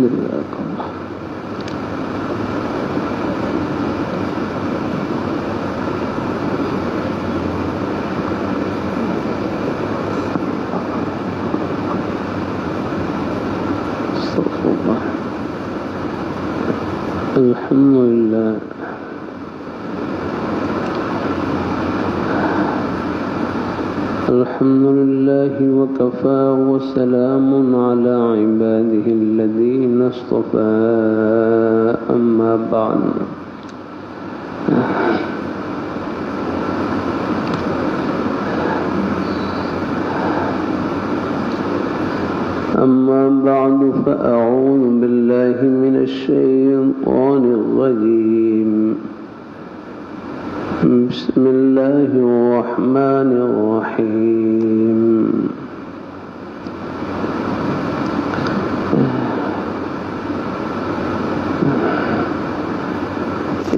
جزاک اللہ. الحمد لله الحمد لله وكفى وسلام على عباده الذين اصطفى أما بعد فأعوذ بالله من الشيطان الرجيم. بسم الله الرحمن الرحيم.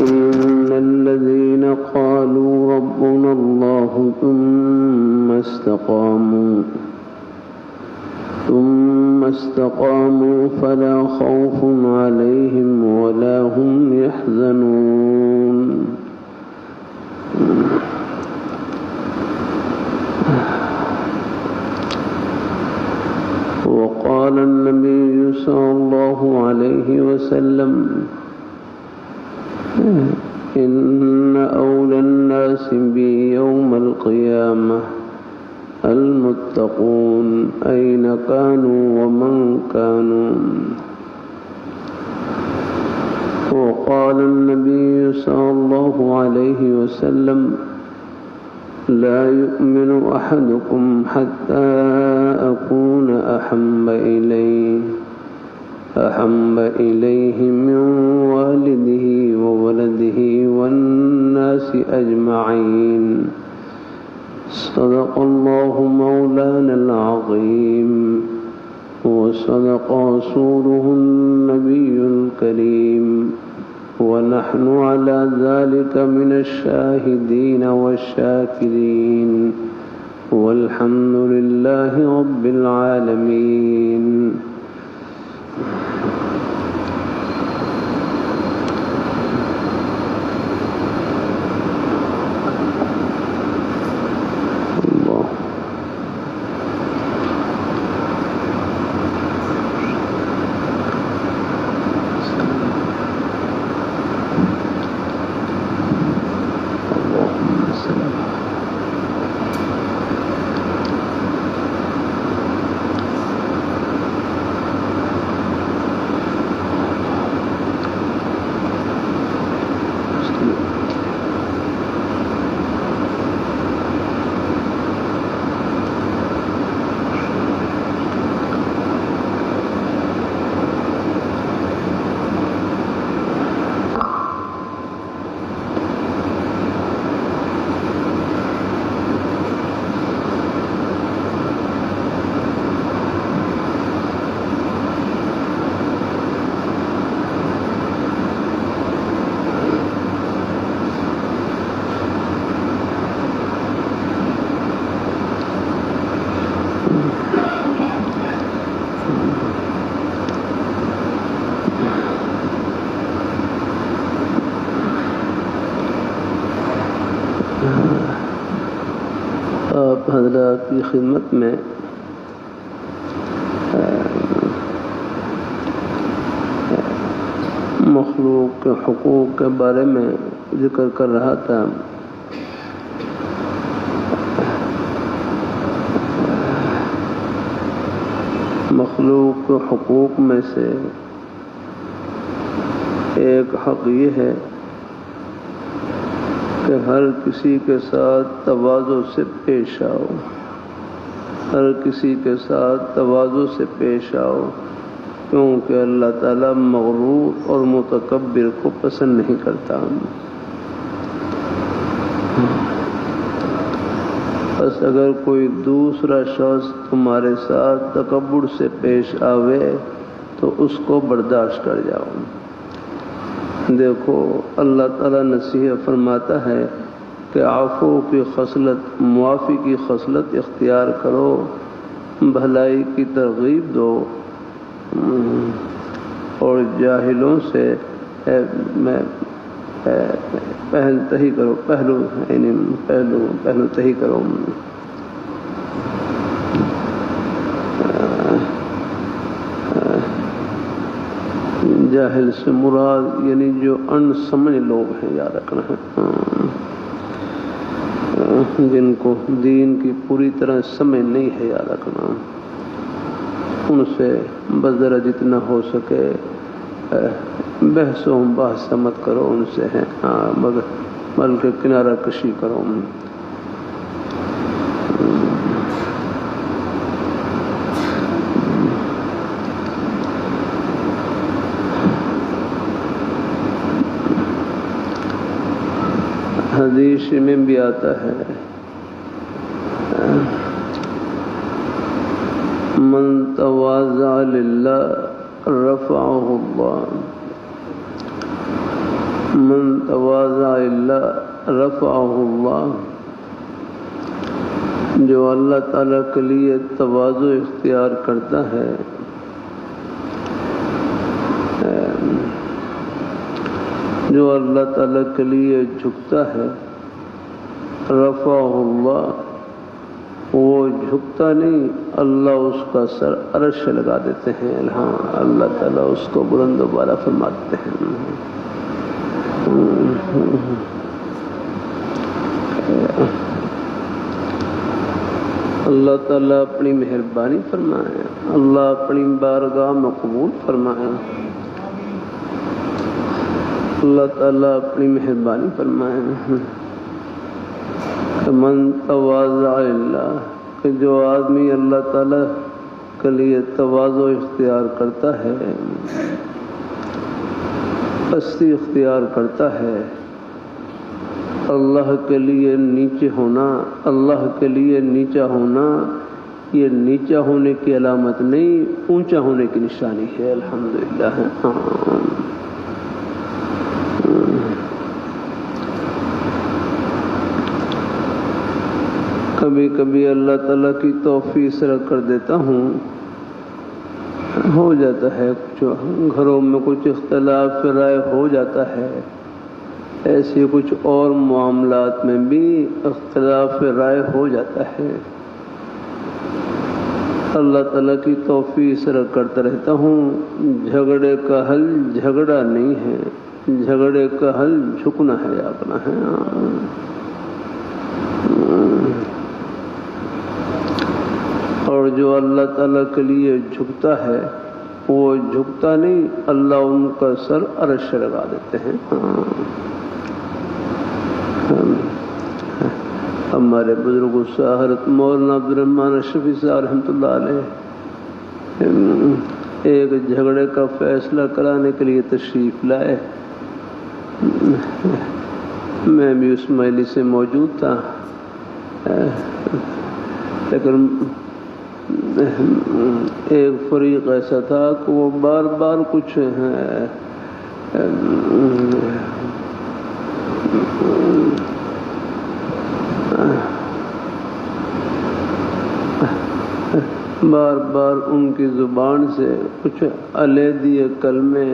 إن الذين قالوا ربنا الله ثم استقاموا فلا خوف عليهم ولا هم يحزنون. وقال النبي صلى الله عليه وسلم إن أولى الناس بي يوم القيامة المتقون أين كانوا ومن كانوا. وقال النبي صلى الله عليه وسلم لا يؤمن أحدكم حتى أكون أحب إليه من والده وولده والناس أجمعين. صدق الله مولانا العظيم وصدق رسوله النبي الكريم ونحن على ذلك من الشاهدين والشاكرين والحمد لله رب العالمين. حضرات کی خدمت میں مخلوق کے حقوق کے بارے میں ذکر کر رہا تھا. مخلوق کے حقوق میں سے ایک حق یہ ہے کہ ہر کسی کے ساتھ تواضع سے پیش آؤ. ہر کسی کے ساتھ تواضع سے پیش آؤ، کیونکہ اللہ تعالیٰ مغرور اور متکبر کو پسند نہیں کرتا. بس اگر کوئی دوسرا شخص تمہارے ساتھ تکبر سے پیش آوے تو اس کو برداشت کر جاؤ. دیکھو اللہ تعالیٰ نصیحت فرماتا ہے کہ عفو کی خصلت، معافی کی خصلت اختیار کرو، بھلائی کی ترغیب دو. اور جاہلوں سے میں پہل تہی کرو، پہلو یعنی پہلو تہی کرو۔ جاہل سے مراد یعنی جو ان سمجھ لوگ ہیں، یاد رکھنا ہے، جن کو دین کی پوری طرح سمجھ نہیں ہے، یاد رکھنا، ان سے بذرا جتنا ہو سکے بحث و مباحثہ مت کرو ان سے، بلکہ کنارہ کشی کرو۔ حدیث میں بھی آتا ہے من تواضع للہ رفعہ اللہ، من تواضع للہ رفعہ اللہ، جو اللہ تعالیٰ کے لیے تواضع اختیار کرتا ہے، جو اللہ تعالیٰ کے لیے جھکتا ہے، رفعہ اللہ، وہ جھکتا نہیں، اللہ اس کا سر عرش سے لگا دیتے ہیں، ہاں اللہ تعالیٰ اس کو بلند و بالا فرماتے ہیں۔ اللہ تعالیٰ اپنی مہربانی فرمائے، اللہ اپنی بارگاہ میں قبول فرمائے، اللہ تعالیٰ اپنی مہربانی فرمائے۔ من تواضع للہ، کہ جو آدمی اللہ تعالیٰ کے لیے تواضع اختیار کرتا ہے، پستی اختیار کرتا ہے، اللہ کے لیے نیچے ہونا، اللہ کے لیے نیچا ہونا، یہ نیچا ہونے کی علامت نہیں، اونچا ہونے کی نشانی ہے، الحمدللہ۔ کبھی کبھی اللہ تعالیٰ کی توفیق سے کر دیتا ہوں، ہو جاتا ہے کچھ گھروں میں کچھ اختلاف رائے ہو جاتا ہے، ایسے کچھ اور معاملات میں بھی اختلاف رائے ہو جاتا ہے، اللہ تعالیٰ کی توفیق سے کرتا رہتا ہوں۔ جھگڑے کا حل جھگڑا نہیں ہے، جھگڑے کا حل جھکنا ہے، اپنا ہے۔ اور جو اللہ تعالیٰ کے لیے جھکتا ہے، وہ جھکتا نہیں، اللہ ان کا سر عرش سے لگا دیتے ہیں۔ ہمارے بزرگ حضرت مولانا عبدالرحمن اشرفی صاحب رحمۃ اللہ علیہ ایک جھگڑے کا فیصلہ کرانے کے لیے تشریف لائے، میں بھی اس مجلس سے موجود تھا، لیکن ایک فریق ایسا تھا کہ وہ بار بار کچھ بار بار ان کی زبان سے کچھ علیحدہ کلمے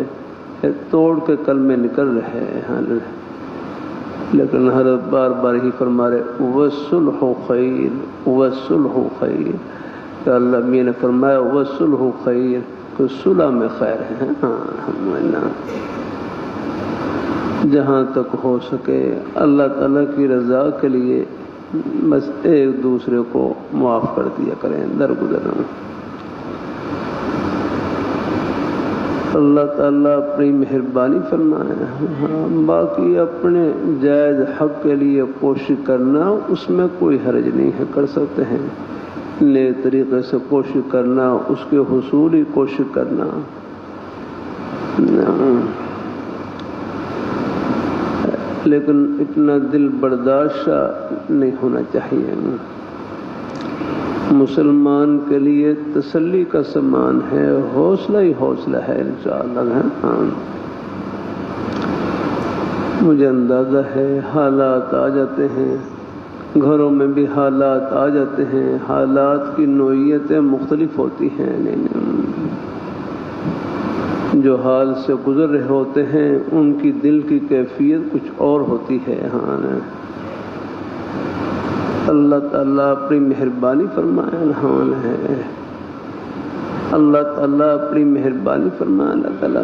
توڑ کے کلمے نکل رہے ہیں، لیکن حضرت بار بار ہی فرما رہے وَالصُّلْحُ خَيْرٌ وَالصُّلْحُ خَيْرٌ، کہ اللہ میں نے فرمایا وَالصُّلْحُ خَيْرٌ، کہ صلح میں خیر ہے۔ الحمدللہ، جہاں تک ہو سکے اللہ تعالیٰ کی رضا کے لیے بس ایک دوسرے کو معاف کر دیا کریں، درگزر۔ اللہ تعالیٰ اپنی مہربانی فرمائے، باقی اپنے جائز حق کے لیے کوشش کرنا، اس میں کوئی حرج نہیں ہے، کر سکتے ہیں، نیک طریقے سے کوشش کرنا، اس کے حصول کی کوشش کرنا، لیکن اتنا دل برداشت نہیں ہونا چاہیے۔ مسلمان کے لیے تسلی کا سامان ہے، حوصلہ ہی حوصلہ ہے، انشاءاللہ۔ مجھے اندازہ ہے حالات آ جاتے ہیں، گھروں میں بھی حالات آ جاتے ہیں، حالات کی نوعیتیں مختلف ہوتی ہیں، جو حال سے گزر رہے ہوتے ہیں ان کی دل کی کیفیت کچھ اور ہوتی ہے. ہاں اللہ تعالیٰ اپنی مہربانی فرمائے. اللہ تعالیٰ اپنی مہربانی فرمائے. اللہ تعالیٰ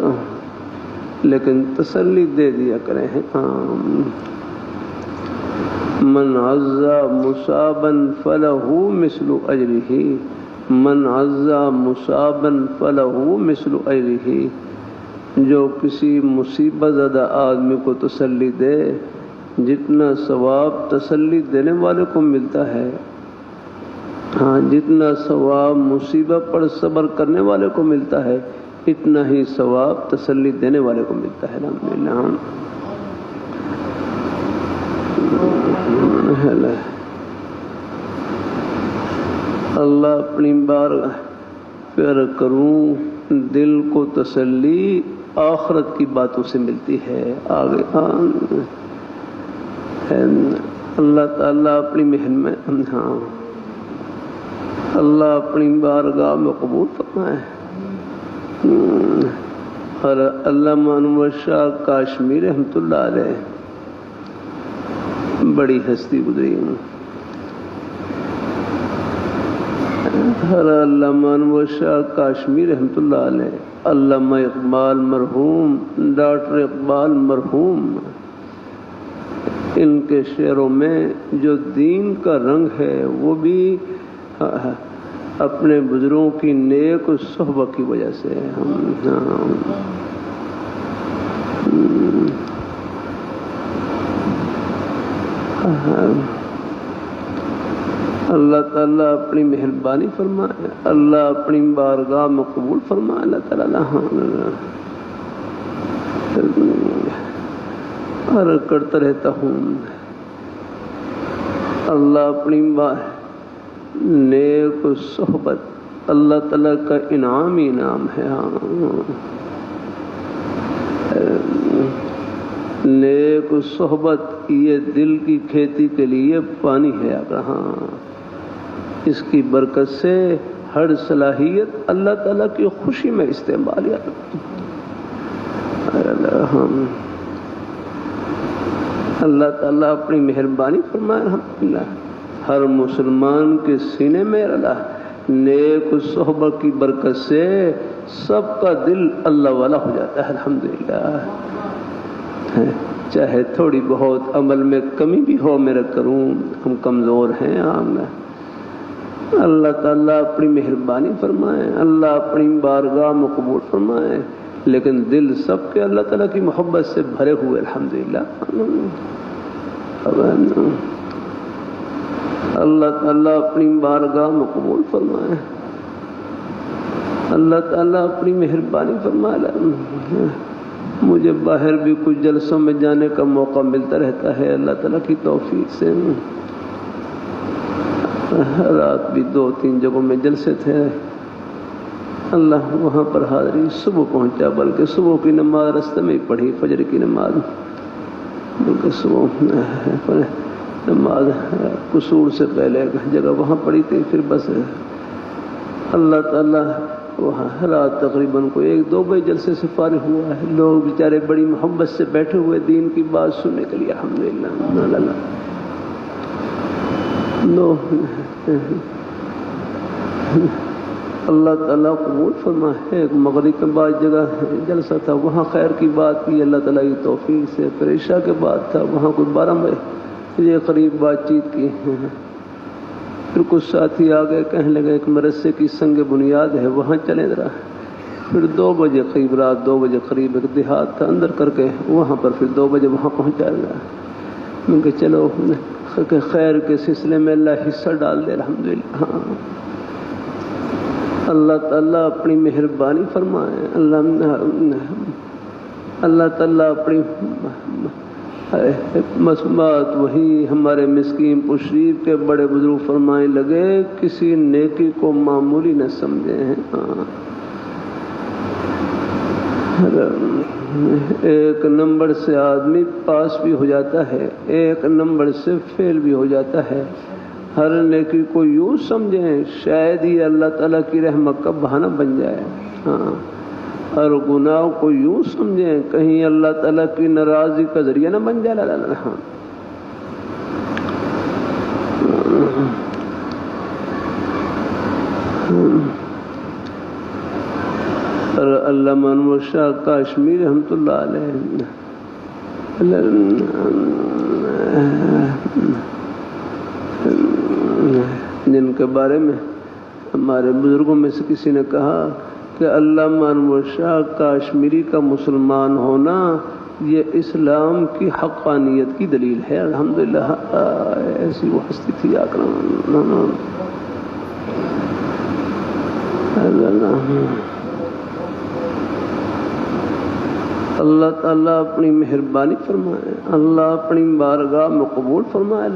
لیکن تسلی دے دیا کریں. من عزا مصابا فلہ مثل اجرہ، من عزا مصابا فلہ مثل اجرہ. جو کسی مصیبت زدہ آدمی کو تسلی دے جتنا ثواب تسلی دینے والے کو ملتا ہے، جتنا ثواب مصیبت پر صبر کرنے والے کو ملتا ہے اتنا ہی ثواب تسلی دینے والے کو ملتا ہے. اللہ اپنی بارگاہ پیار کروں، دل کو تسلی آخرت کی باتوں سے ملتی ہے. آگے اللہ تعالیٰ اپنی محنت اللہ اپنی بارگاہ میں قبول فرمائے. اور علامہ انور شاہ کاشمیری رحمۃ اللہ علیہ بڑی ہستی گزری. ہر علامہ انور شاہ کاشمیری رحمۃ اللہ علیہ، علامہ اقبال مرحوم، ڈاکٹر اقبال مرحوم، ان کے شعروں میں جو دین کا رنگ ہے وہ بھی اپنے بزرگوں کی نیک صحبت کی وجہ سے. اللہ تعالیٰ اپنی مہربانی فرمائے. اللہ اپنی بارگاہ میں قبول فرمائے. اللہ تعالیٰ عرض کرتا رہتا ہوں اللہ اپنی نیک صحبت اللہ تعالیٰ کا انعام ہی انعام ہے. نیک صحبت یہ دل کی کھیتی کے لیے پانی ہے. اس کی برکت سے ہر صلاحیت اللہ تعالیٰ کی خوشی میں استعمال یا اللہ تعالیٰ اپنی مہربانی فرمائے. الحمدللہ ہر مسلمان کے سینے میں اللہ نیک صحبت کی برکت سے سب کا دل اللہ والا ہو جاتا ہے. الحمدللہ چاہے تھوڑی بہت عمل میں کمی بھی ہو میرا کروں، ہم کمزور ہیں. اللہ تعالیٰ اپنی مہربانی فرمائے. اللہ اپنی بارگاہ میں قبول فرمائے. لیکن دل سب کے اللہ تعالیٰ کی محبت سے بھرے ہوئے. الحمدللہ اللہ تعالیٰ اپنی بارگاہ میں قبول فرمائے. اللہ تعالیٰ اپنی مہربانی فرمائے. مجھے باہر بھی کچھ جلسوں میں جانے کا موقع ملتا رہتا ہے اللہ تعالیٰ کی توفیق سے. رات بھی 2-3 جگہوں میں جلسے تھے. اللہ وہاں پر حاضری صبح پہنچا، بلکہ صبح کی نماز راستے میں ہی پڑھی، فجر کی نماز، بلکہ صبح نماز قصور سے پہلے جگہ وہاں پڑھی تھی. پھر بس اللہ تعالیٰ وہاں رات تقریباً کو 1-2 بجے جلسے سے فارغ ہوا ہے. لوگ بیچارے بڑی محبت سے بیٹھے ہوئے دین کی بات سننے کے لیے. الحمدللہ اللہ تعالیٰ قبول فرمائے. ایک مغرب کے بعد جگہ جلسہ تھا، وہاں خیر کی بات کی اللہ تعالیٰ کی توفیق سے. پھر عشاء کے بعد تھا، وہاں کوئی 12 بجے یہ قریب بات چیت کی. پھر کچھ ساتھی آ گئے، کہنے لگے ایک مدرسے کی سنگ بنیاد ہے وہاں چلیں ذرا. پھر 2 بجے قریب، رات 2 بجے قریب ایک دیہات تھا اندر کر کے، وہاں پر پھر 2 بجے وہاں پہنچا گیا. میں کہ چلو کہ خیر کے سلسلے میں اللہ حصہ ڈال دے. الحمدللہ اللہ تعالیٰ اپنی مہربانی فرمائے. اللہ تعالیٰ اپنی مسبات وہی ہمارے مسکین شریف کے بڑے بزرگ فرمائے لگے کسی نیکی کو معمولی نہ سمجھے ہیں. ایک نمبر سے آدمی پاس بھی ہو جاتا ہے، ایک نمبر سے فیل بھی ہو جاتا ہے. ہر نیکی کو یوں سمجھیں شاید یہ اللہ تعالیٰ کی رحمت کا بہانہ بن جائے. اور گناہ کو یوں سمجھیں کہیں اللہ تعالیٰ کی ناراضی کا ذریعہ نہ بن جائے. اور علامہ انور شاہ کاشمیری رحمۃ اللہ علیہ جن کے بارے میں ہمارے بزرگوں میں سے کسی نے کہا کہ علامہ انور شاہ کاشمیری کا مسلمان ہونا یہ اسلام کی حقانیت کی دلیل ہے. الحمدللہ ایسی وہ ہستی تھی. اللہ تعالیٰ اپنی مہربانی فرمائے, اللہ اپنی بارگاہ میں قبول فرمائے.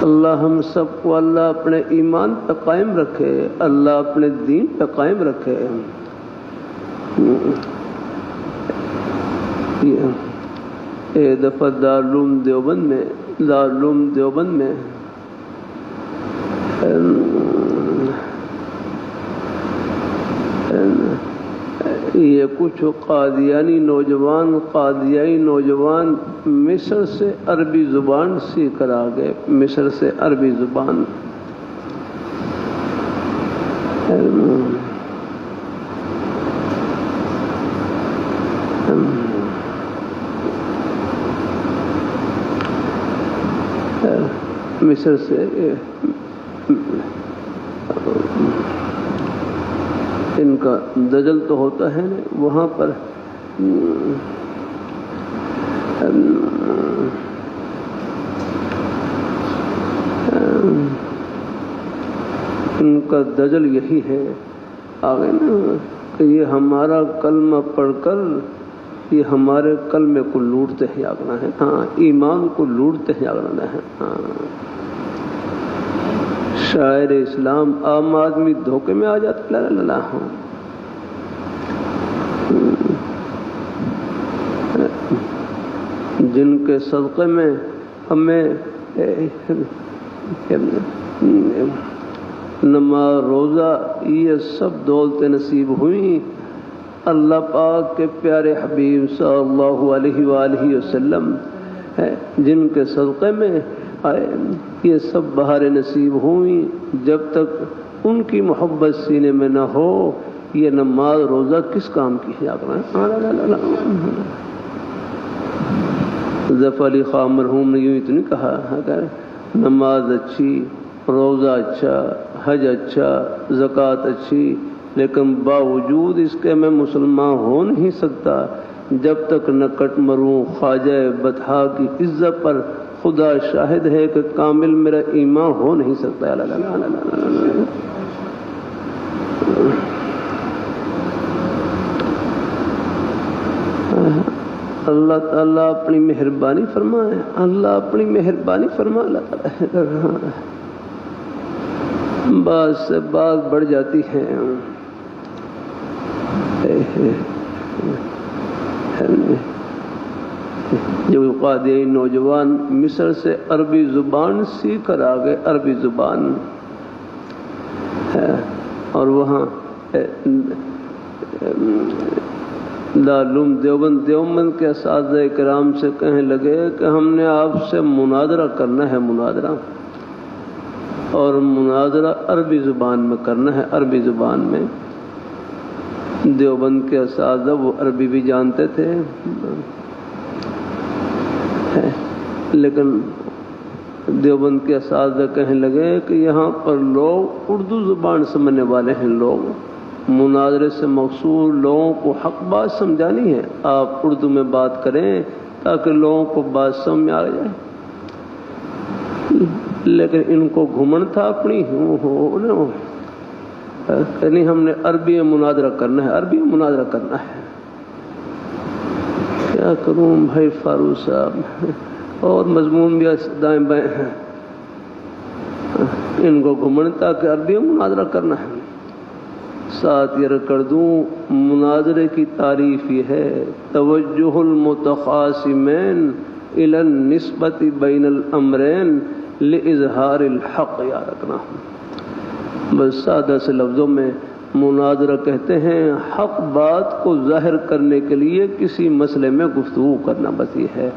اللہ ہم سب کو اللہ اپنے ایمان پہ قائم رکھے, اللہ اپنے دین پہ قائم رکھے. ایک دفعہ دارالعلوم دیوبند میں یہ کچھ قادیانی نوجوان مصر سے عربی زبان سیکھ کر آ گئے. مصر سے عربی زبان مصر سے ان کا دجل تو ہوتا ہے نا, وہاں پر ان کا دجل یہی ہے آگے نا کہ یہ ہمارا کلمہ پڑھ کر یہ ہمارے کلمے کو لوٹتے ہیں آگنا ہے. ہاں, ایمان کو لوٹتے ہیں آگنا ہے. ہاں, شاعر اسلام عام آدمی دھوکے میں آ جاتا. لا جن کے صدقے میں ہمیں نماز روزہ یہ سب دولتیں نصیب ہوئیں, اللہ پاک کے پیارے حبیب صلی اللہ علیہ وآلہ وسلم جن کے صدقے میں یہ سب بہاریں نصیب ہوئیں, جب تک ان کی محبت سینے میں نہ ہو یہ نماز روزہ کس کام کی ہے. ظفر علی خان مرحوم نے یوں اتنی کہا کہ نماز اچھی, روزہ اچھا, حج اچھا, زکوٰۃ اچھی, لیکن باوجود اس کے میں مسلمان ہو نہیں سکتا جب تک نہ کٹ مروں خواجہ بطحا کی عزت پر. خدا شاہد ہے کہ کامل میرا ایمان ہو نہیں سکتا. اللہ تعالیٰ اپنی مہربانی فرمائے, اللہ اپنی مہربانی فرمائے. بات سے بات بڑھ جاتی ہے. جو قادیانی نوجوان مصر سے عربی زبان سیکھ کر آ گئے, عربی زبان اور وہاں دارالعلوم دیوبند کے اساتذہ کرام سے کہنے لگے کہ ہم نے آپ سے مناظرہ کرنا ہے, مناظرہ, اور مناظرہ عربی زبان میں کرنا ہے, عربی زبان میں. دیوبند کے اساتذہ وہ عربی بھی جانتے تھے, لیکن دیوبند کے اساتذہ کہنے لگے کہ یہاں پر لوگ اردو زبان سمجھنے والے ہیں, لوگ مناظرے سے مقصود لوگوں کو حق بات سمجھانی ہے, آپ اردو میں بات کریں تاکہ لوگوں کو بات سمجھ آ جائے. لیکن ان کو گھمنڈ تھا اپنی, نہیں ہم نے عربی میں مناظرہ کرنا ہے, عربی میں مناظرہ کرنا ہے. کیا کروں بھائی فاروق صاحب, اور مضمون بھی دائیں بائیں ہیں, ان کو گھمنڈ تھا کہ عربی میں مناظرہ کرنا ہے. ساتھ یہ کر دوں مناظرے کی تعریف یہ ہے توجہ المتخاصمین الی النسبۃ بین الامرین لاظہار الحق. یاد رکھنا بس سادہ سے لفظوں میں مناظرہ کہتے ہیں حق بات کو ظاہر کرنے کے لیے کسی مسئلے میں گفتگو کرنا، بس یہ ہے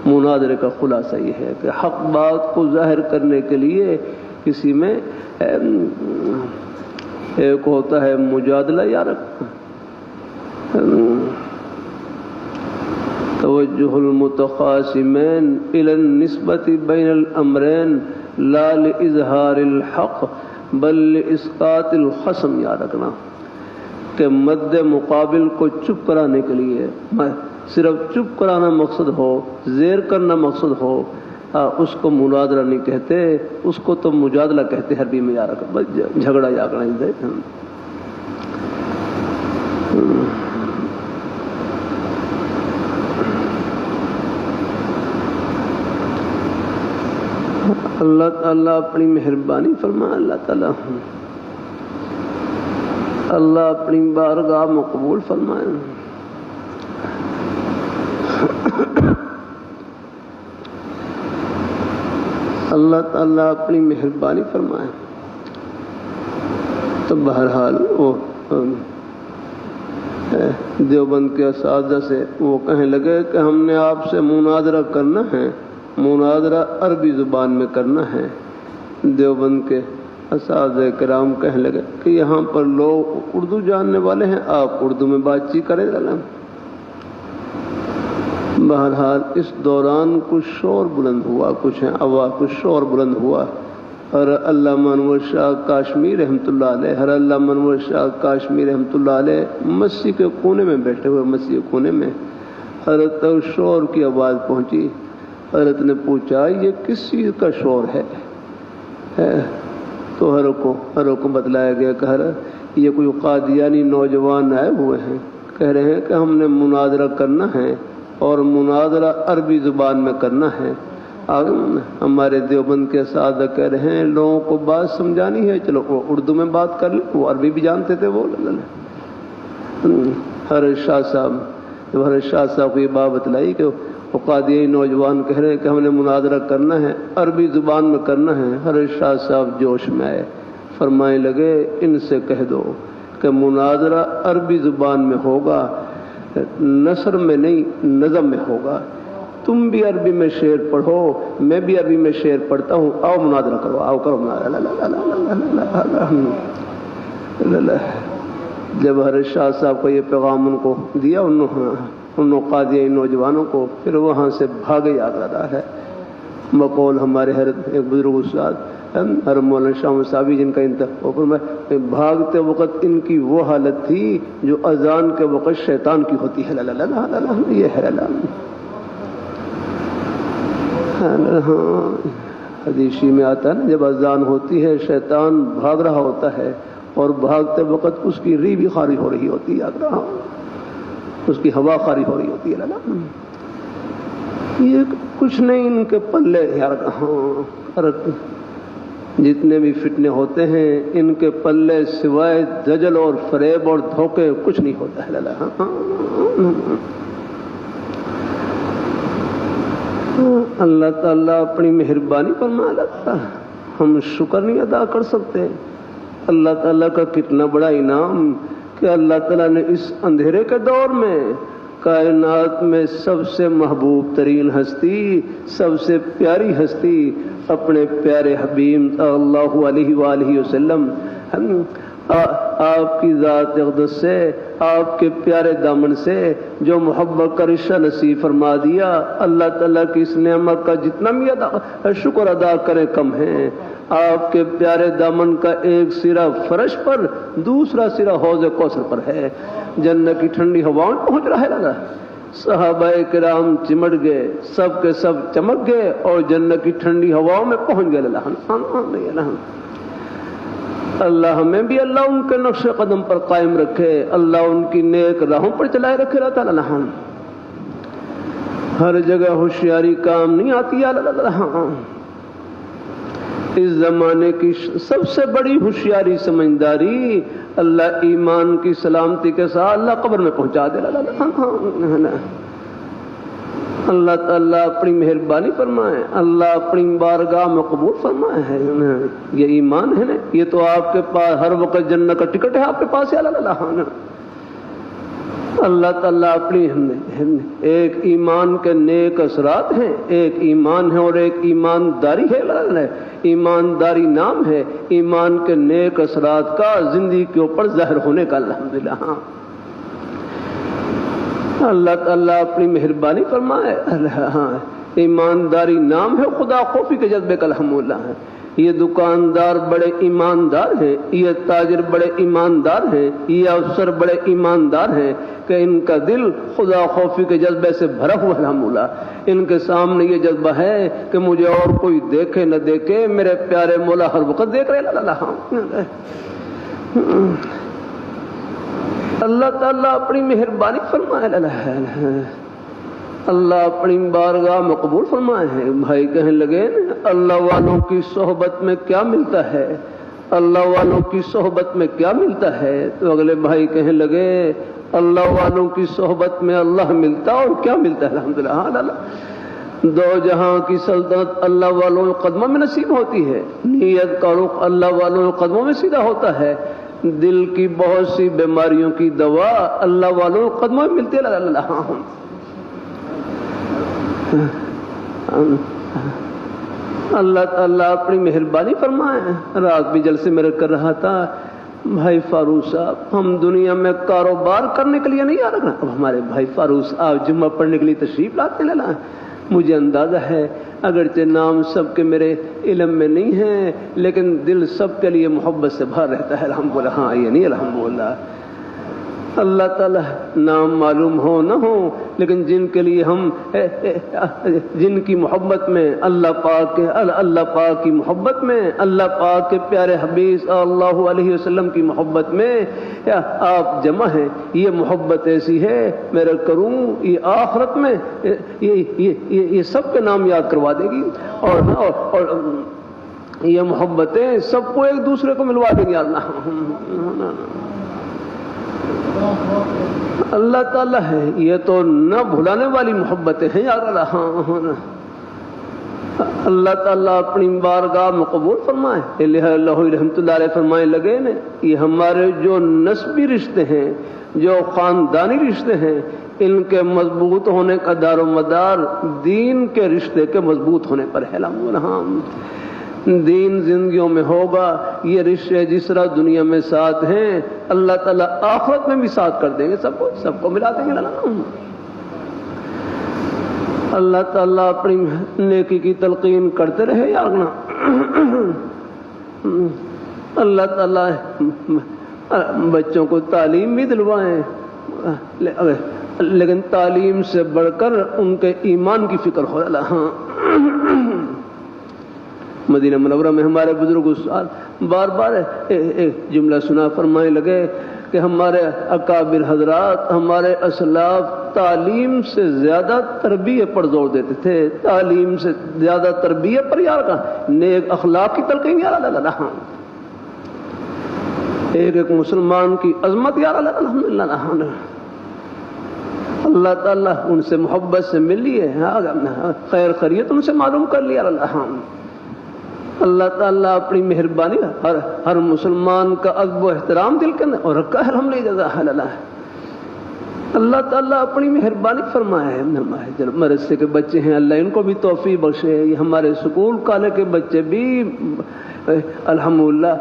مناظرے کا خلاصہ، یہ ہے کہ حق بات کو ظاہر کرنے کے لیے کسی میں ایک ہوتا ہے مجادلہ یا توجہ المتخاصمین الی النسبۃ بین الامرین لا لاظہار الحق بل لاسقاط الخصم، یاد رکھنا کہ مد مقابل کو چپ کرانے کے لیے صرف چپ کرانا مقصد ہو، زیر کرنا مقصد ہو، اس کو مناظرہ نہیں کہتے، اس کو تو مجادلہ کہتے ہیں عربی میں، یاد رکھنا بس جھگڑا جھگڑا ہی اللہ تعالیٰ اپنی مہربانی فرمائے، اللہ اپنی بارگاہ مقبول فرمائے۔ اللہ تعالیٰ اپنی مہربانی فرمائے۔ تو بہرحال وہ دیوبند کے اساتذہ سے وہ کہنے لگے کہ ہم نے آپ سے مناظرہ کرنا ہے، مناظرہ عربی زبان میں کرنا ہے۔ دیوبند کے اساتذہ کرام کہنے لگے کہ یہاں پر لوگ اردو جاننے والے ہیں، آپ اردو میں بات چیت کریں۔ بہرحال اس دوران کچھ شور بلند ہوا، کچھ شور بلند ہوا، اور علامہ انور شاہ کاشمیری رحمۃ اللہ علیہ، علامہ انور شاہ کاشمیری رحمۃ اللہ علیہ مسجد کے کونے میں بیٹھے ہوئے، مسجد کے کونے میں حضرت شور کی آواز پہنچی۔ حضرت نے پوچھا یہ کس چیز کا شور ہے؟ تو ہر کو بتلایا گیا کہ یہ کوئی قادیانی نوجوان آئے ہوئے ہیں، کہہ رہے ہیں کہ ہم نے مناظرہ کرنا ہے اور مناظرہ عربی زبان میں کرنا ہے۔ ہمارے دیوبند کے اساتذہ کہہ رہے ہیں لوگوں کو بات سمجھانی ہے، چلو وہ اردو میں بات کر لیں، وہ عربی بھی جانتے تھے وہ۔ حضرت شاہ صاحب کو یہ بات بتلائی کہ وہ قادیانی نوجوان کہہ رہے ہیں کہ ہم نے مناظرہ کرنا ہے، عربی زبان میں کرنا ہے۔ حضرت شاہ صاحب جوش میں آئے، فرمانے لگے ان سے کہہ دو کہ مناظرہ عربی زبان میں ہوگا، نثر میں نہیں، نظم میں ہوگا۔ تم بھی عربی میں شعر پڑھو، میں بھی عربی میں شعر پڑھتا ہوں، آؤ مناظرہ کرو، آؤ کرو مناظرہ۔ جب حضرت شاہ صاحب کو یہ پیغام ان کو دیا، انہوں قادیانی نوجوانوں کو، پھر وہاں سے بھاگے آگرہ ہے۔ بقول ہمارے ایک بزرگ استاد ہر مولانا شاہ صاحبی جن کا انتخاب، بھاگتے وقت ان کی وہ حالت تھی جو اذان کے وقت شیطان کی ہوتی ہے۔ یہ ہے حدیثی میں آتا ہے نا، جب اذان ہوتی ہے شیطان بھاگ رہا ہوتا ہے، اور بھاگتے وقت اس کی ری بھی خاری ہو رہی ہوتی ہے، اس کی ہوا خاری ہو رہی ہوتی ہے۔ یہ کچھ نہیں ان کے پلے یار، جتنے بھی فتنے ہوتے ہیں ان کے پلے سوائے دجل اور فریب اور دھوکے کچھ نہیں ہوتا ہے۔ اللہ تعالیٰ اپنی مہربانی فرماتا، ہم شکر نہیں ادا کر سکتے۔ اللہ تعالیٰ کا کتنا بڑا انعام کہ اللہ تعالیٰ نے اس اندھیرے کے دور میں کائنات میں سب سے محبوب ترین ہستی، سب سے پیاری ہستی اپنے پیارے حبیب صلی اللہ علیہ وآلہ وسلم، آپ کی ذات اقدس سے، آپ کے پیارے دامن سے جو محبت کا رشتہ نصیب فرما دیا، اللہ تعالیٰ کی اس نعمت کا جتنا بھی شکر ادا کریں کم ہے۔ آپ کے پیارے دامن کا ایک سرا فرش پر، دوسرا سرا حوض کوثر پر ہے، جنت کی ٹھنڈی ہواؤں پہنچ رہا ہے۔ صحابہ کرام چمٹ گئے، سب کے سب چمک گئے اور جنت کی ٹھنڈی ہواؤں میں پہنچ گئے۔ اللہ ہمیں بھی اللہ ان کے نقش قدم پر قائم رکھے، اللہ ان کی نیک راہوں پر چلائے رکھے۔ اللہ تعالیٰ ہر جگہ ہوشیاری کام نہیں آتی۔ اس زمانے کی سب سے بڑی ہوشیاری سمجھداری اللہ ایمان کی سلامتی کے ساتھ اللہ قبر میں پہنچا دے۔ اللہ تعالیٰ اپنی مہربانی فرمائے، اللہ اپنی بارگاہ میں قبول فرمائے ہے۔ یہ ایمان ہے نا، یہ تو آپ کے پاس ہر وقت جنت کا ٹکٹ ہے آپ کے پاس، اللہ تعالیٰ اپنی ایک ایمان کے نیک اثرات ہیں، ایک ایمان ہے اور ایک ایمانداری ہے، ایمانداری نام ہے ایمان کے نیک اثرات کا زندگی کے اوپر ظاہر ہونے کا، الحمدللہ۔ اللہ تعالیٰ اپنی مہربانی فرمائے، ایمانداری نام ہے خدا خوفی کے جذبے کا، الحمدللہ ہے۔ یہ دکاندار بڑے ایماندار ہیں، یہ تاجر بڑے ایماندار ہیں، یہ افسر بڑے ایماندار ہیں کہ ان کا دل خدا خوفی کے جذبے سے بھرا ہوا، الحمدللہ۔ ان کے سامنے یہ جذبہ ہے کہ مجھے اور کوئی دیکھے نہ دیکھے، میرے پیارے مولا ہر وقت دیکھ رہے، اللہ تعالیٰ اپنی مہربانی فرمائے، اللہ اپنی بارگاہ میں قبول فرمائے ہیں۔ بھائی کہنے لگے اللہ والوں کی صحبت میں کیا ملتا ہے، اللہ والوں کی صحبت میں کیا ملتا ہے؟ تو اگلے بھائی کہنے لگے اللہ والوں کی صحبت میں اللہ ملتا اور کیا ملتا ہے، الحمدللہ۔ دو جہاں کی سلطنت اللہ والوں کے قدموں میں نصیب ہوتی ہے، نیت کا رخ اللہ والوں کے قدموں میں سیدھا ہوتا ہے، دل کی بہت سی بیماریوں کی دوا اللہ والوں کے قدموں میں ملتی ہے، اللہ تعالیٰ اپنی مہربانی فرمائے۔ رات بھی جلسے میں کر رہا تھا، بھائی فاروق صاحب ہم دنیا میں کاروبار کرنے کے لیے نہیں آ رہے، اب ہمارے بھائی فاروق صاحب جمعہ پڑھنے کے لیے تشریف لاتے ہیں، مجھے اندازہ ہے اگرچہ نام سب کے میرے علم میں نہیں ہیں لیکن دل سب کے لیے محبت سے بھر رہتا ہے، الحمدللہ۔ ہاں یہ نہیں، الحمدللہ۔ اللہ تعالیٰ نام معلوم ہو نہ ہو لیکن جن کے لیے ہم جن کی محبت میں اللہ پاک کی محبت میں، اللہ پاک کے پیارے حبیب صلی اللہ علیہ وسلم کی محبت میں آپ جمع ہیں، یہ محبت ایسی ہے میرے کروں یہ آخرت میں یہ سب کے نام یاد کروا دے گی، اور یہ محبتیں سب کو ایک دوسرے کو ملوا دیں گی، اللہ تعالیٰ ہے، یہ تو نہ بھلانے والی محبتیں ہیں یار، اللہ تعالیٰ اپنی بارگاہ میں قبول فرمائے۔ اللہ رحمۃ اللہ علیہ فرمائے لگے نا، یہ ہمارے جو نسبی رشتے ہیں، جو خاندانی رشتے ہیں، ان کے مضبوط ہونے کا دار و مدار دین کے رشتے کے مضبوط ہونے پر ہے، دین زندگیوں میں ہوگا، یہ رشتے جس طرح دنیا میں ساتھ ہیں اللہ تعالیٰ آخرت میں بھی ساتھ کر دیں گے، سب کو ملا دیں گے، اللہ تعالیٰ اپنی نیکی کی تلقین کرتے رہے یا اللہ تعالیٰ بچوں کو تعلیم بھی دلوائیں لیکن تعلیم سے بڑھ کر ان کے ایمان کی فکر ہو رہا۔ مدینہ منورہ میں ہمارے بزرگ استاد بار بار ایک جملہ سنا فرمائے لگے کہ ہمارے اکابر حضرات، ہمارے اسلاف تعلیم سے زیادہ تربیت پر زور دیتے تھے، تعلیم سے زیادہ تربیت پر یار کہاں، نیک اخلاق کی تلقین یار اللہ، ایک مسلمان کی عظمت یار الحمدللہ، اللہ تعالیٰ ان سے محبت سے مل لیے، خیر خیریت ان سے معلوم کر لیا، اللہ تعالیٰ اپنی مہربانی ہر مسلمان کا ادب و احترام دل کے اندر اور رکھا ہے، الحمدللہ، اللہ تعالیٰ اپنی مہربانی فرمائے۔ مدرسے کے بچے ہیں اللہ ان کو بھی توفیق بخشے، یہ ہمارے سکول کالج کے بچے بھی الحمدللہ،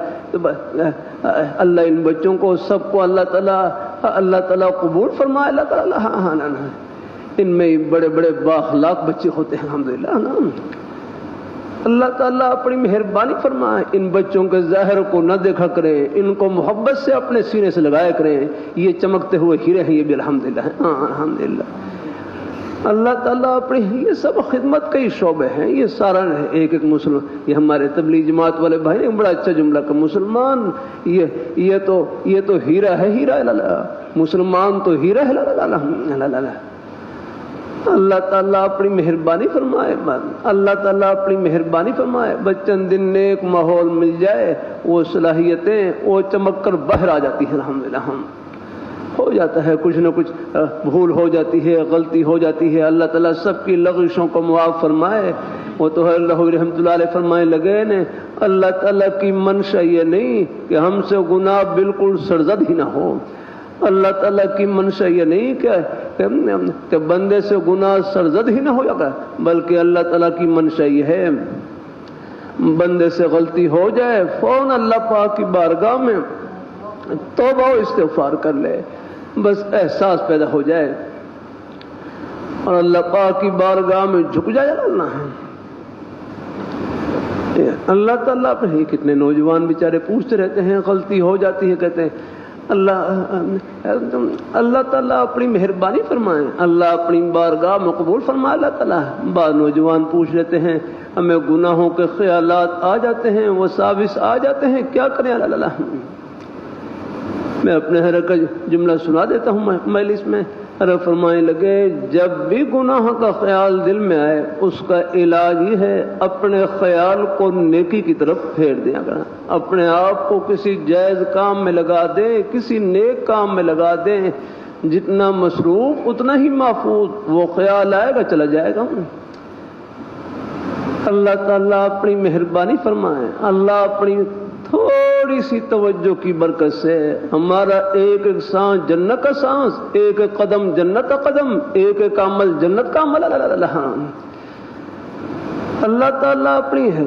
اللہ ان بچوں کو سب کو اللہ تعالیٰ قبول فرمائے، اللہ تعالیٰ ان میں بڑے بڑے بااخلاق بچے ہوتے ہیں، الحمدللہ، اللہ تعالیٰ اپنی مہربانی فرمائے، ان بچوں کے ظاہر کو نہ دیکھا کریں، ان کو محبت سے اپنے سینے سے لگایا کریں، یہ چمکتے ہوئے ہیرے ہیں، یہ بھی الحمدللہ ہے، الحمدللہ، اللہ تعالیٰ اپنی یہ سب خدمت کے ہی شعبے ہیں، یہ سارا ایک مسلم، یہ ہمارے تبلیغ جماعت والے بھائی نے بڑا اچھا جملہ کہ مسلمان یہ تو ہیرا ہے، ہیرا مسلمان تو ہیرا ہے، اللہ تعالیٰ اپنی مہربانی فرمائے، اللہ تعالیٰ اپنی مہربانی فرمائے، بچن دن نیک ماحول مل جائے، وہ صلاحیتیں وہ چمک کر باہر آ جاتی ہیں، الحمدللہ، ہو جاتا ہے، کچھ نہ کچھ بھول ہو جاتی ہے، غلطی ہو جاتی ہے، اللہ تعالیٰ سب کی لغزشوں کو معاف فرمائے۔ وہ تو ہے اللہ رحمۃ اللہ علیہ فرمائے لگے نے اللہ تعالیٰ کی منشا یہ نہیں کہ ہم سے گناہ بالکل سرزد ہی نہ ہو، اللہ تعالیٰ کی منشا یہ نہیں کہ بندے سے گناہ سرزد ہی نہ ہو جائے، بلکہ اللہ تعالیٰ کی منشا یہ ہے بندے سے غلطی ہو جائے فوراً اللہ پاک کی بارگاہ میں توبہ و استغفار کر لے، بس احساس پیدا ہو جائے اور اللہ پاک کی بارگاہ میں جھک جائے اللہ ہے۔ اللہ تعالیٰ پہ کتنے نوجوان بیچارے پوچھتے رہتے ہیں، غلطی ہو جاتی ہے کہتے ہیں اللہ تعالیٰ اپنی مہربانی فرمائے، اللہ اپنی بارگاہ میں قبول فرمائے۔ اللہ تعالیٰ بعض نوجوان پوچھ لیتے ہیں ہمیں گناہوں کے خیالات آ جاتے ہیں، وساوس آ جاتے ہیں، کیا کریں اللہ؟ میں اپنے حضرت کا جملہ سنا دیتا ہوں مجلس میں۔ حضرت فرمانے لگے جب بھی گناہ کا خیال دل میں آئے اس کا علاج یہ ہے اپنے خیال کو نیکی کی طرف پھیر دیا کرنا، اپنے آپ کو کسی جائز کام میں لگا دیں، کسی نیک کام میں لگا دیں، جتنا مصروف اتنا ہی محفوظ، وہ خیال آئے گا چلا جائے گا۔ اللہ تعالیٰ اپنی مہربانی فرمائے، اللہ اپنی تھوڑی سی توجہ کی برکت سے ہمارا ایک ایک سانس جنت کا سانس، ایک ایک قدم جنت کا قدم، ایک ایک عمل جنت کا عمل۔ اللہ تعالیٰ اپنی ہے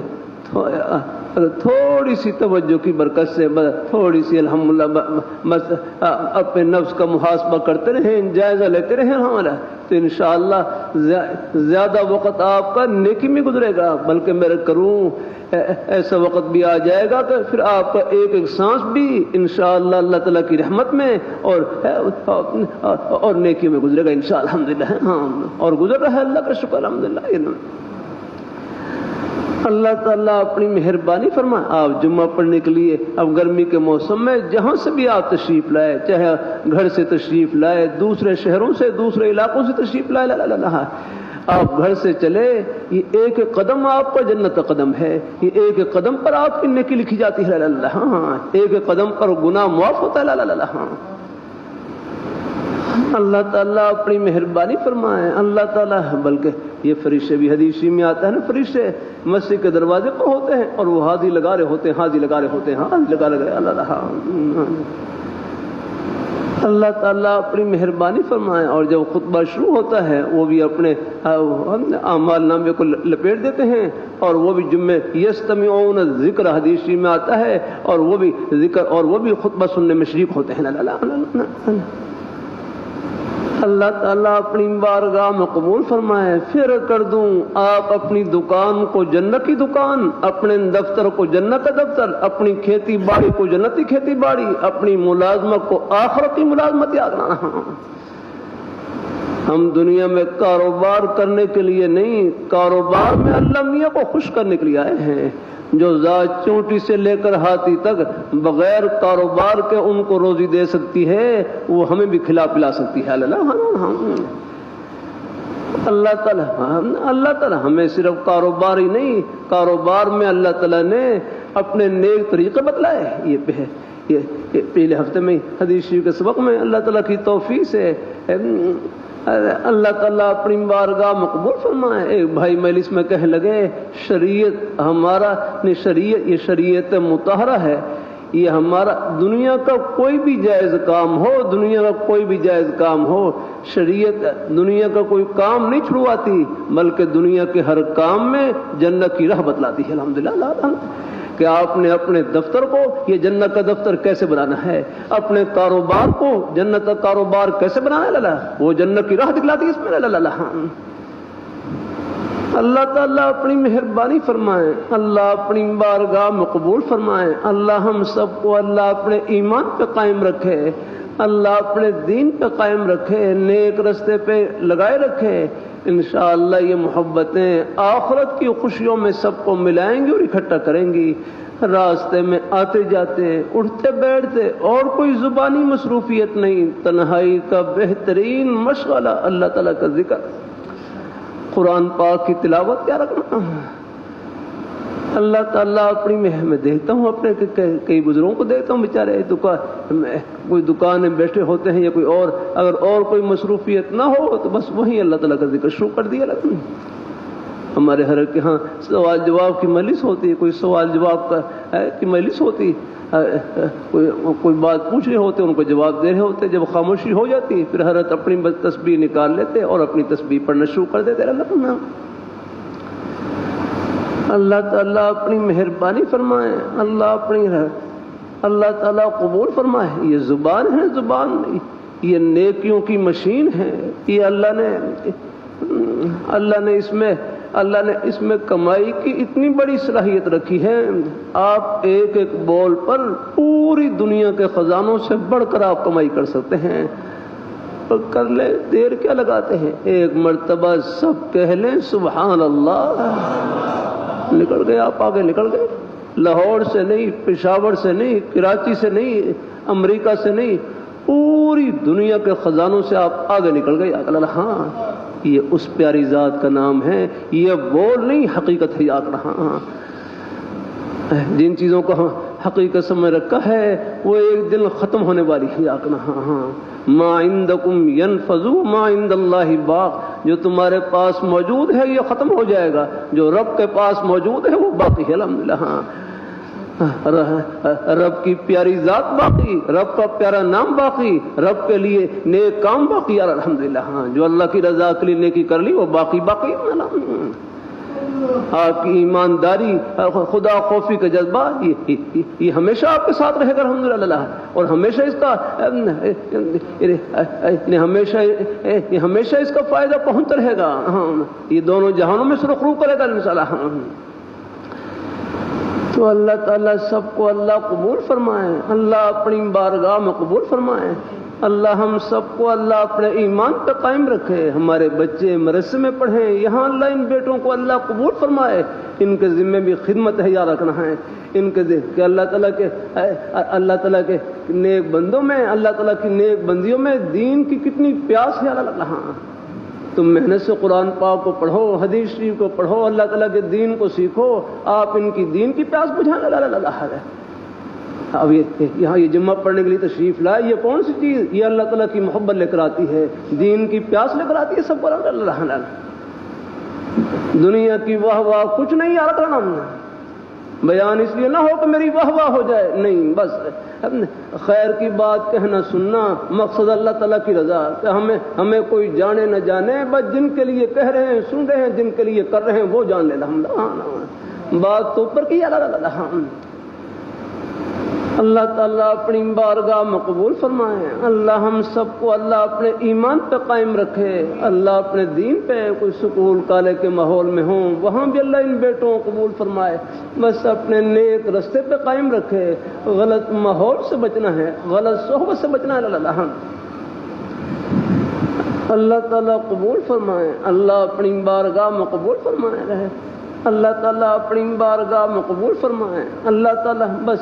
تھوڑی سی توجہ کی برکت سے تھوڑی سی الحمدللہ اپنے نفس کا محاسبہ کرتے رہیں، جائزہ لیتے رہیں ہمارا، تو انشاءاللہ زیادہ وقت آپ کا نیکی میں گزرے گا، بلکہ میرے کروں ایسا وقت بھی آ جائے گا کہ پھر آپ کا ایک ایک سانس بھی انشاءاللہ اللہ تعالیٰ کی رحمت میں اور نیکی میں گزرے گا انشاءاللہ الحمدللہ۔ ہاں، اور گزر رہا ہے، اللہ کا شکر الحمدللہ۔ اللہ تعالیٰ اپنی مہربانی فرمائے۔ آپ جمعہ پڑھنے کے لیے اب گرمی کے موسم میں جہاں سے بھی آپ تشریف لائے، چاہے گھر سے تشریف لائے، دوسرے شہروں سے، دوسرے علاقوں سے تشریف لائے، آپ گھر سے چلے، یہ ایک ایک قدم آپ کا جنت کا قدم ہے، یہ ایک ایک قدم پر آپ کی نیکی لکھی جاتی ہے، ہاں، ایک ایک قدم پر گناہ معاف ہوتا ہے، ہاں۔ اللہ تعالیٰ اپنی مہربانی فرمائے، اللہ تعالیٰ بلکہ یہ فرشتے بھی حدیث میں آتا ہے نا، فرشتے مسجد کے دروازے پر ہوتے ہیں اور وہ حاضری لگا رہے ہوتے ہیں، حاضری لگا رہے ہوتے ہیں، حاضری لگا رہے اللہ۔ اللہ تعالیٰ اپنی مہربانی فرمائے، اور جب خطبہ شروع ہوتا ہے وہ بھی اپنے اعمال نامے کو لپیٹ دیتے ہیں، اور وہ بھی جمعے یستمعون الذکر حدیث میں آتا ہے، اور وہ بھی ذکر اور وہ بھی خطبہ سننے میں شریک ہوتے ہیں۔ اللہ تعالیٰ اپنی بارگاہ میں قبول فرمائے۔ پھر کر دوں آپ اپنی دکان کو جنت کی دکان، اپنے دفتر کو جنت کا دفتر، اپنی کھیتی باڑی کو جنتی کھیتی باڑی، اپنی ملازمت کو آخرتی ملازمت یاد رکھنا۔ ہم دنیا میں کاروبار کرنے کے لیے نہیں، کاروبار میں اللہ میاں کو خوش کرنے کے لیے آئے ہیں۔ جو ذات چونٹی سے لے کر ہاتھی تک بغیر کاروبار کے ان کو روزی دے سکتی ہے، وہ ہمیں بھی کھلا پلا سکتی ہے۔ اللہ تعالیٰ ہمیں صرف کاروبار ہی نہیں، کاروبار میں اللہ تعالیٰ نے اپنے نیک طریقے بتلائے۔ یہ پہلے ہفتے میں حدیث شریف کے سبق میں اللہ تعالیٰ کی توفیق سے اللہ تعالیٰ اپنی بارگاہ مقبول فرمائے۔ ایک بھائی مجلس میں کہنے لگے شریعت ہمارا شریعت، یہ شریعت مطہرہ ہے، یہ ہمارا دنیا کا کوئی بھی جائز کام ہو، دنیا کا کوئی بھی جائز کام ہو، شریعت دنیا کا کوئی کام نہیں چھڑواتی، بلکہ دنیا کے ہر کام میں جنت کی راہ بتلاتی ہے۔ الحمدللہ کہ آپ نے اپنے دفتر کو یہ جنت کا دفتر کیسے بنانا ہے، اپنے کاروبار کو جنت کا کاروبار کیسے بنانا ہے، وہ جنت کی راہ دکھلاتی ہے اس میں۔ اللہ تعالیٰ اپنی مہربانی فرمائے، اللہ اپنی بارگاہ میں قبول فرمائے، اللہ ہم سب کو اللہ اپنے ایمان پہ قائم رکھے، اللہ اپنے دین پہ قائم رکھے، نیک رستے پہ لگائے رکھے۔ انشاءاللہ یہ محبتیں آخرت کی خوشیوں میں سب کو ملائیں گی اور اکٹھا کریں گی۔ راستے میں آتے جاتے، اٹھتے بیٹھتے، اور کوئی زبانی مصروفیت نہیں، تنہائی کا بہترین مشغلہ اللہ تعالیٰ کا ذکر، قرآن پاک کی تلاوت کیا رکھنا، اللہ تعالیٰ اپنی میں دیکھتا ہوں اپنے کئی بزرگوں کو دیکھتا ہوں بیچارے کوئی دکان میں بیٹھے ہوتے ہیں یا کوئی اور، اگر اور کوئی مصروفیت نہ ہو تو بس وہیں اللہ تعالیٰ کا ذکر شروع کر دیا لگتا. ہمارے ہر کے ہاں سوال جواب کی مجلس ہوتی ہے، کوئی سوال جواب کی مجلس ہوتی، کوئی بات پوچھ رہے ہوتے ان کو جواب دے رہے ہوتے. جب خاموشی ہو جاتی پھر حضرت اپنی تسبیح نکال لیتے اور اپنی تسبیح پڑھنا شروع کر دیتے. اللہ تعالیٰ اپنی مہربانی فرمائے، اللہ تعالیٰ قبول فرمائے. یہ زبان ہے، زبان یہ نیکیوں کی مشین ہے. یہ اللہ نے اس میں کمائی کی اتنی بڑی صلاحیت رکھی ہے. آپ ایک ایک بول پر پوری دنیا کے خزانوں سے بڑھ کر آپ کمائی کر سکتے ہیں. کر لیں، دیر کیا لگاتے ہیں؟ ایک مرتبہ سب کہہ لیں سبحان اللہ، نکل گئے آپ، آگے نکل گئے. لاہور سے نہیں، پشاور سے نہیں، کراچی سے نہیں، امریکہ سے نہیں، پوری دنیا کے خزانوں سے آپ آگے نکل گئے. ہاں یہ اس پیاری ذات کا نام ہے، یہ بول نہیں حقیقت ہے. یاد رہا جن چیزوں کو حقیقت سمجھ رکھا ہے وہ ایک دن ختم ہونے والی ہے. یاد رہا ما عندکم ینفذ ما عند اللہ باق. جو تمہارے پاس موجود ہے یہ ختم ہو جائے گا، جو رب کے پاس موجود ہے وہ باقی ہے. الحمدللہ رب کی پیاری ذات باقی، رب کا پیارا نام باقی، رب کے لیے نیک کام باقی. الحمدللہ جو اللہ کی رضا کے لیے نیکی کر لی وہ باقی. آپ کی ایمانداری، خدا خوفی کا جذبہ یہ ہمیشہ آپ کے ساتھ رہے گا الحمدللہ. اور ہمیشہ اس کا فائدہ پہنچتا رہے گا. یہ دونوں جہانوں میں سرخرو کرے گا انشاءاللہ. تو اللہ تعالیٰ سب کو اللہ قبول فرمائے، اللہ اپنی بارگاہ میں قبول فرمائے. اللہ ہم سب کو اللہ اپنے ایمان پہ قائم رکھے. ہمارے بچے مدرسے میں پڑھیں، یہاں اللہ ان بیٹوں کو اللہ قبول فرمائے. ان کے ذمے بھی خدمت ہے یاد رکھنا ہے. ان کے کہ اللہ تعالیٰ کے نیک بندوں میں، اللہ تعالیٰ کی نیک بندیوں میں دین کی کتنی پیاس ہے. اللہ تم محنت سے قرآن پاک کو پڑھو، حدیث شریف کو پڑھو، اللہ تعالیٰ کے دین کو سیکھو. آپ ان کی دین کی پیاس بجھائیں. اللہ اب یہاں یہ جمعہ پڑھنے کے لیے تشریف لائے، یہ کون سی چیز؟ یہ اللہ تعالیٰ کی محبت لے کر آتی ہے، دین کی پیاس لے کر آتی ہے. سب کو اللہ دنیا کی واہ واہ کچھ نہیں یاد رکھنا. بیان اس لیے نہ ہو کہ میری واہ واہ ہو جائے، نہیں، بس خیر کی بات کہنا سننا، مقصد اللہ تعالیٰ کی رضا. کہ ہمیں کوئی جانے نہ جانے، بس جن کے لیے کہہ رہے ہیں سن رہے ہیں، جن کے لیے کر رہے ہیں وہ جان لے. بات تو اوپر کی. اللہ تعالیٰ اپنی بارگاہ میں قبول فرمائے. اللہ ہم سب کو اللہ اپنے ایمان پہ قائم رکھے، اللہ اپنے دین پہ. کوئی سکول کالج کے ماحول میں ہوں وہاں بھی اللہ ان بیٹوں کو قبول فرمائے. بس اپنے نیک رستے پہ قائم رکھے. غلط ماحول سے بچنا ہے، غلط صحبت سے بچنا ہے. اللہ تعالیٰ قبول فرمائے. اللہ اپنی بارگاہ میں قبول فرمائے رہے. اللہ تعالیٰ اپنی بارگاہ میں قبول فرمائے. اللہ تعالیٰ بس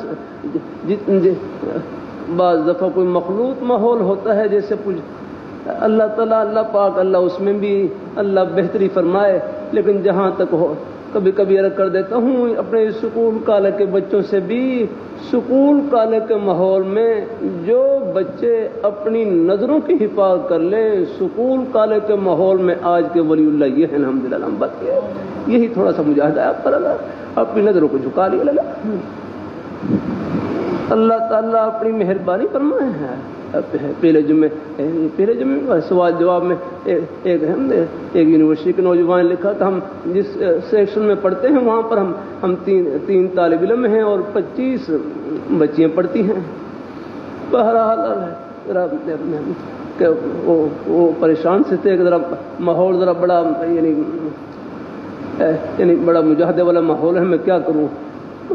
بعض دفعہ کوئی مخلوط ماحول ہوتا ہے جیسے اللہ تعالیٰ اللہ پاک اللہ اس میں بھی اللہ بہتری فرمائے. لیکن جہاں تک ہو کبھی کبھی عرض کر دیتا ہوں اپنے اسکول کالج کے بچوں سے بھی، اسکول کالج کے ماحول میں جو بچے اپنی نظروں کی حفاظت کر لیں، اسکول کالج کے ماحول میں آج کے ولی اللہ یہ ہے الحمدللہ. بس یہی تھوڑا سا مجاہدہ آپ پر اللہ اپنی نظروں کو جھکا لیا. اللہ تعالیٰ اپنی مہربانی فرمائے ہیں. پہلے جمعے سوال جواب میں ایک یونیورسٹی کے نوجوان نے لکھا تھا، ہم جس سیکشن میں پڑھتے ہیں وہاں پر ہم تین طالب علم ہیں اور 25 بچیاں پڑھتی ہیں. بہرحال وہ پریشان سے تھے کہ ذرا ماحول ذرا بڑا یعنی بڑا مجاہدے والا ماحول ہے، میں کیا کروں.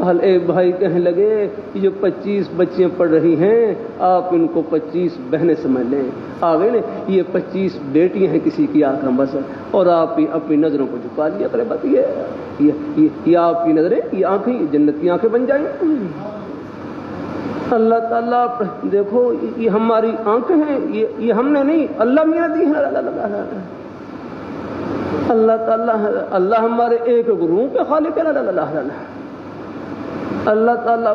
حال ایک بھائی کہنے لگے یہ 25 بچیاں پڑھ رہی ہیں، آپ ان کو 25 بہنیں سمجھ لیں. آگے نا یہ 25 بیٹیاں ہیں کسی کی آنکھ میں بس، اور آپ اپنی نظروں کو جھکا لیا کرے. بات یہ آپ کی نظریں، یہ آنکھیں جنت کی آنکھیں بن جائیں. اللہ تعالیٰ دیکھو یہ ہماری آنکھیں ہیں، یہ ہم نے نہیں، اللہ میاں دی ہیں. اللہ تعالیٰ اللہ ہمارے ایک روح کے خالق ہے. اللہ تعالیٰ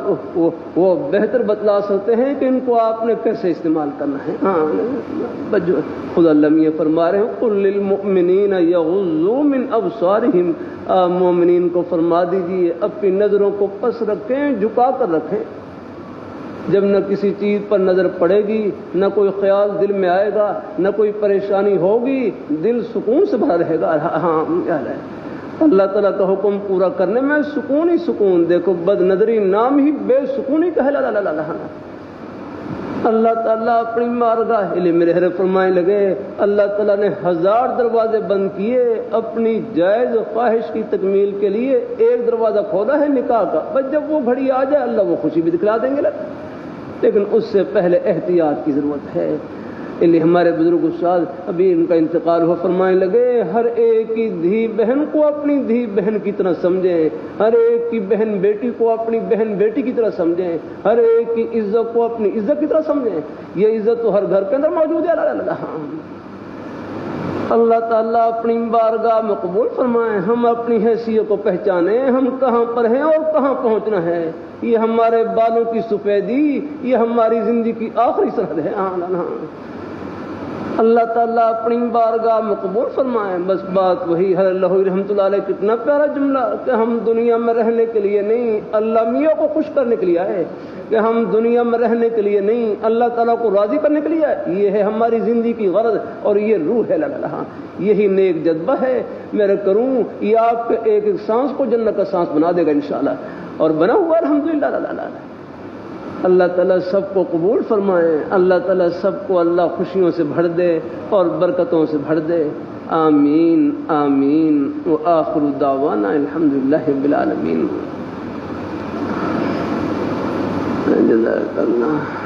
وہ بہتر بتلا سکتے ہیں کہ ان کو آپ نے کیسے استعمال کرنا ہے. خدا اللہ یہ فرما رہے ہیں قل للمؤمنین یغضوا من ابصارہم، مومنین کو فرما دیجیے اپنی نظروں کو پس رکھیں، جھکا کر رکھیں. جب نہ کسی چیز پر نظر پڑے گی، نہ کوئی خیال دل میں آئے گا، نہ کوئی پریشانی ہوگی، دل سکون سے بھرا رہے گا. اللہ تعالیٰ کا حکم پورا کرنے میں سکون ہی سکون. دیکھو بد نظری نام ہی بے سکونی کا ہے. اللہ تعالیٰ اپنی بارگاہ علم رہے فرمائے لگے اللہ تعالیٰ نے 1000 دروازے بند کیے، اپنی جائز خواہش کی تکمیل کے لیے ایک دروازہ کھولا ہے نکاح کا. بس جب وہ گھڑی آ جائے اللہ وہ خوشی بھی دکھلا دیں گے، لیکن اس سے پہلے احتیاط کی ضرورت ہے. اس لیے ہمارے بزرگ استاد ابھی ان کا انتقال ہوا فرمانے لگے ہر ایک کی دھی بہن کو اپنی دھی بہن کی طرح سمجھیں، ہر ایک کی بہن بیٹی کو اپنی بہن بیٹی کی طرح سمجھیں، ہر ایک کی عزت کو اپنی عزت کی طرح سمجھیں. یہ عزت تو ہر گھر کے اندر موجود ہے. اللہ تعالیٰ اپنی بارگاہ میں قبول فرمائیں. ہم اپنی حیثیت کو پہچانیں، ہم کہاں پر ہیں اور کہاں پہنچنا ہے. یہ ہمارے بالوں کی سفیدی، یہ ہماری زندگی کی آخری سرحد ہے. اللہ تعالیٰ اپنی بارگاہ میں قبول فرمائیں. بس بات وہی حضرت لاہوری رحمۃ اللہ علیہ کتنا پیارا جملہ کہ ہم دنیا میں رہنے کے لیے نہیں، اللہ میاں کو خوش کرنے کے لیے آئے. کہ ہم دنیا میں رہنے کے لیے نہیں، اللہ تعالیٰ کو راضی کرنے کے لیے آئے. یہ ہے ہماری زندگی کی غرض اور یہ روح ہے. یہی نیک جذبہ ہے. میرے کروں یہ آپ کے ایک ایک سانس کو جنت کا سانس بنا دے گا انشاءاللہ، اور بنا ہوا الحمدللہ. اللہ تعالیٰ سب کو قبول فرمائے. اللہ تعالیٰ سب کو اللہ خوشیوں سے بھر دے اور برکتوں سے بھر دے. آمین آمین. وآخر دعوانا الحمدللہ رب العالمین. جزاک اللہ.